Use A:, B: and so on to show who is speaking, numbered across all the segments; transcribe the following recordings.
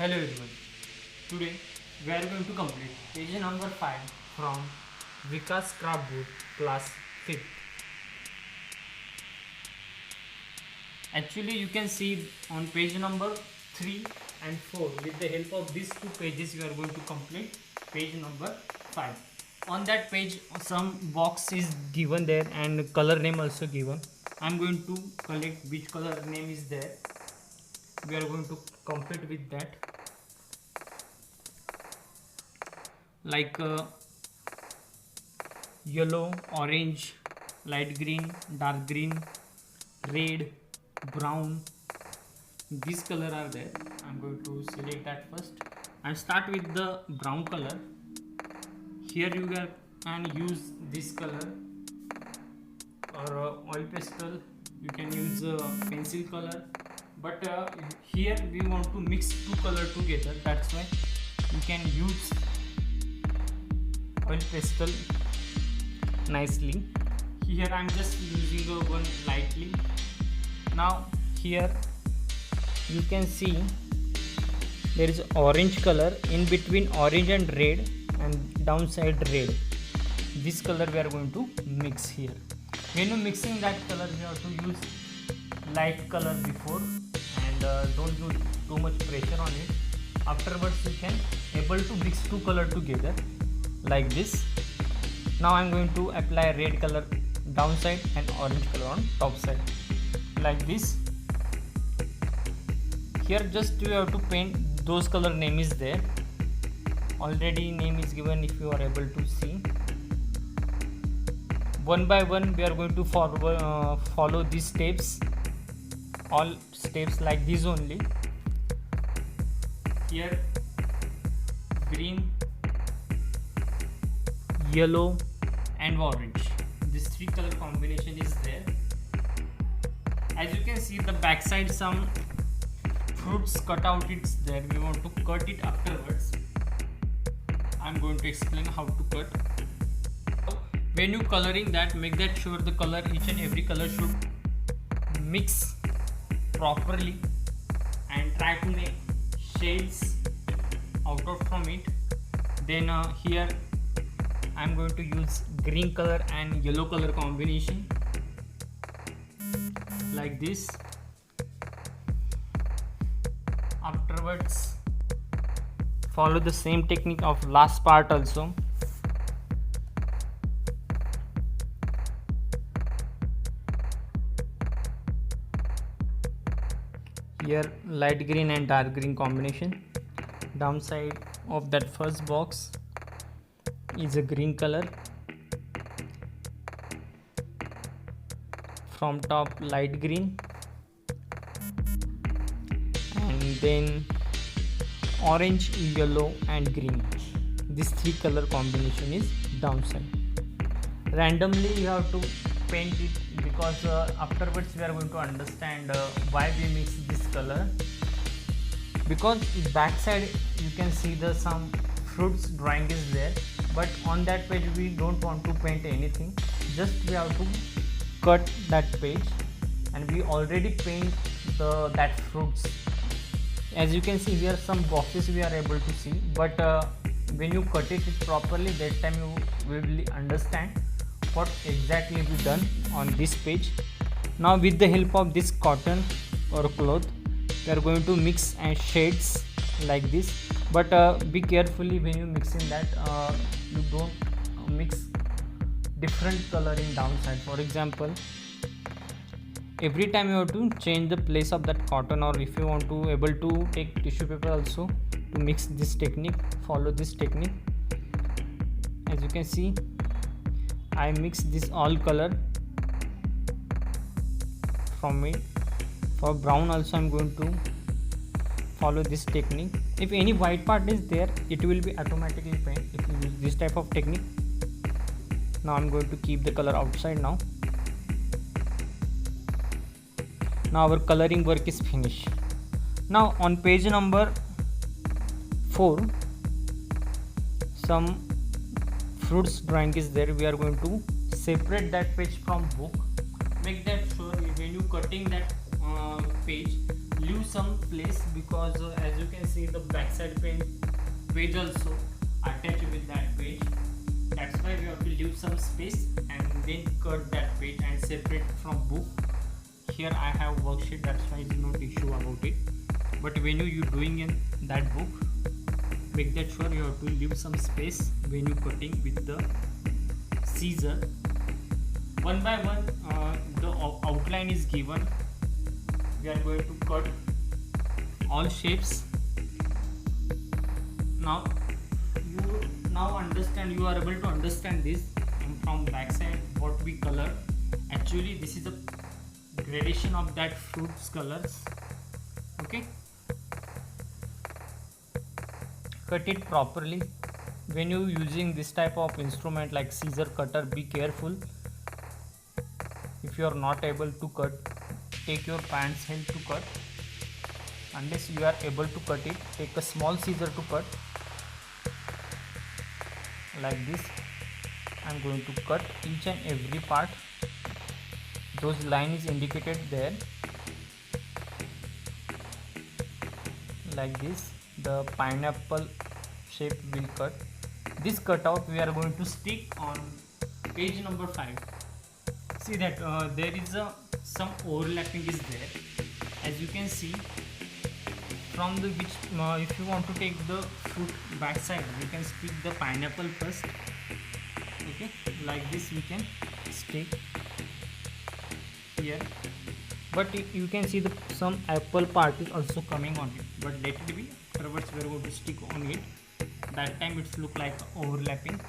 A: Hello everyone. Today we are going to complete page number 5 from Vikas Scrapbook class 5th. Actually you can see on page number 3 and 4 with the help of these two pages we are going to complete page number 5. On that page some box is given there and color name also given. I am going to collect which color name is there. We are going to complete with that. Like yellow, orange, light green, dark green, red, brown. These color are there. I'm going to select that first. I start with the brown color. Here you can use this color or oil pastel. You can use pencil color. But here we want to mix two color together. That's why you can use oil pastel nicely. Here I'm just using one lightly. Now here you can see there is orange color, in between orange and red and downside red. This color we are going to mix here. When you mixing that color you have to use light color before and don't use too much pressure on it. Afterwards you can able to mix two color together like this. Now I'm going to apply red color downside and orange color on top side like this. Here just you have to paint those color name is there. Already name is given if you are able to see. One by one we are going to follow these steps. All steps like this only. Here green, yellow and orange, this three color combination is there. As you can see the back side some fruits cut out, it's there. We want to cut it afterwards. I'm going to explain how to cut. When you coloring that, make that sure the color, each and every color should mix properly and try to make shades out of from it. Then here I'm going to use green color and yellow color combination like this. Afterwards follow the same technique of last part also. Here light green and dark green combination. Downside of that first box is a green color. From top light green and then orange, yellow and green. This three color combination is downside. Randomly you have to paint it because afterwards we are going to understand why we mix this color. Because back side you can see the some fruits drawing is there, but on that page we don't want to paint anything, just we have to cut that page and we already paint that fruits. As you can see here some boxes we are able to see, but when you cut it properly, that time you will really understand what exactly we done on this page. Now with the help of this cotton or cloth we are going to mix and shades like this, but be carefully when you mix in that you don't mix different color in downside. For example, every time you have to change the place of that cotton, or if you want to able to take tissue paper also to mix this technique, follow this technique. As you can see I mix this all color from it. For brown also I'm going to follow this technique. If any white part is there, it will be automatically paint if you use this type of technique. Now I'm going to keep the color outside now. Now our coloring work is finished. Now on page number 4 some fruits drawing is there. We are going to separate that page from book. Make that sure when you cutting that page, leave some place, because as you can see the backside page also attached with that page. That's why we have to leave some space and then cut that page and separate from book. Here I have worksheet, that's why it's not issue about it. But when you doing in that book, make that sure you have to leave some space when you cutting with the scissor. One by one the outline is given. We are going to cut all shapes. Now you are able to understand this from backside what we color. Actually this is a gradation of that fruits colors. Okay, cut it properly. When you using this type of instrument like scissor cutter, be careful. If you are not able to cut, take your pants help to cut. Unless you are able to cut it, take a small scissor to cut. Like this, I am going to cut each and every part. Those line is indicated there. Like this, the pineapple shape will cut. This cutout we are going to stick on page number 5. See that there is some overlapping is there. As you can see, from the which if you want to take the fruit backside, we can stick the pineapple first. Okay, like this we can stick here, but you can see the some apple part is also coming on it, but let it be. Afterwards we are going to stick on it. That time it's look like overlapping,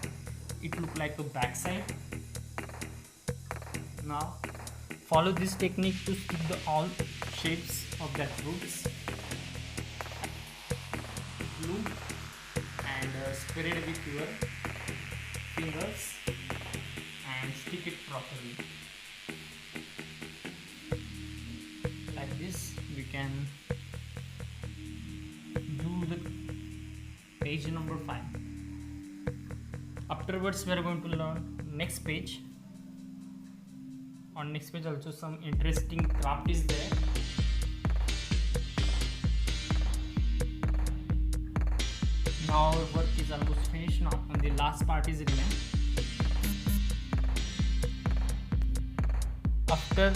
A: it look like a backside. Now follow this technique to stick the all shapes of that fruits. Glue and spread with your fingers and stick it properly. Like this we can do the page number 5. Afterwards we are going to learn next page. On next page also some interesting craft is there. Now our work is almost finished now, and the last part is remain. After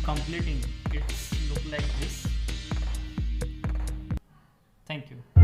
A: completing, it's look like this. Thank you.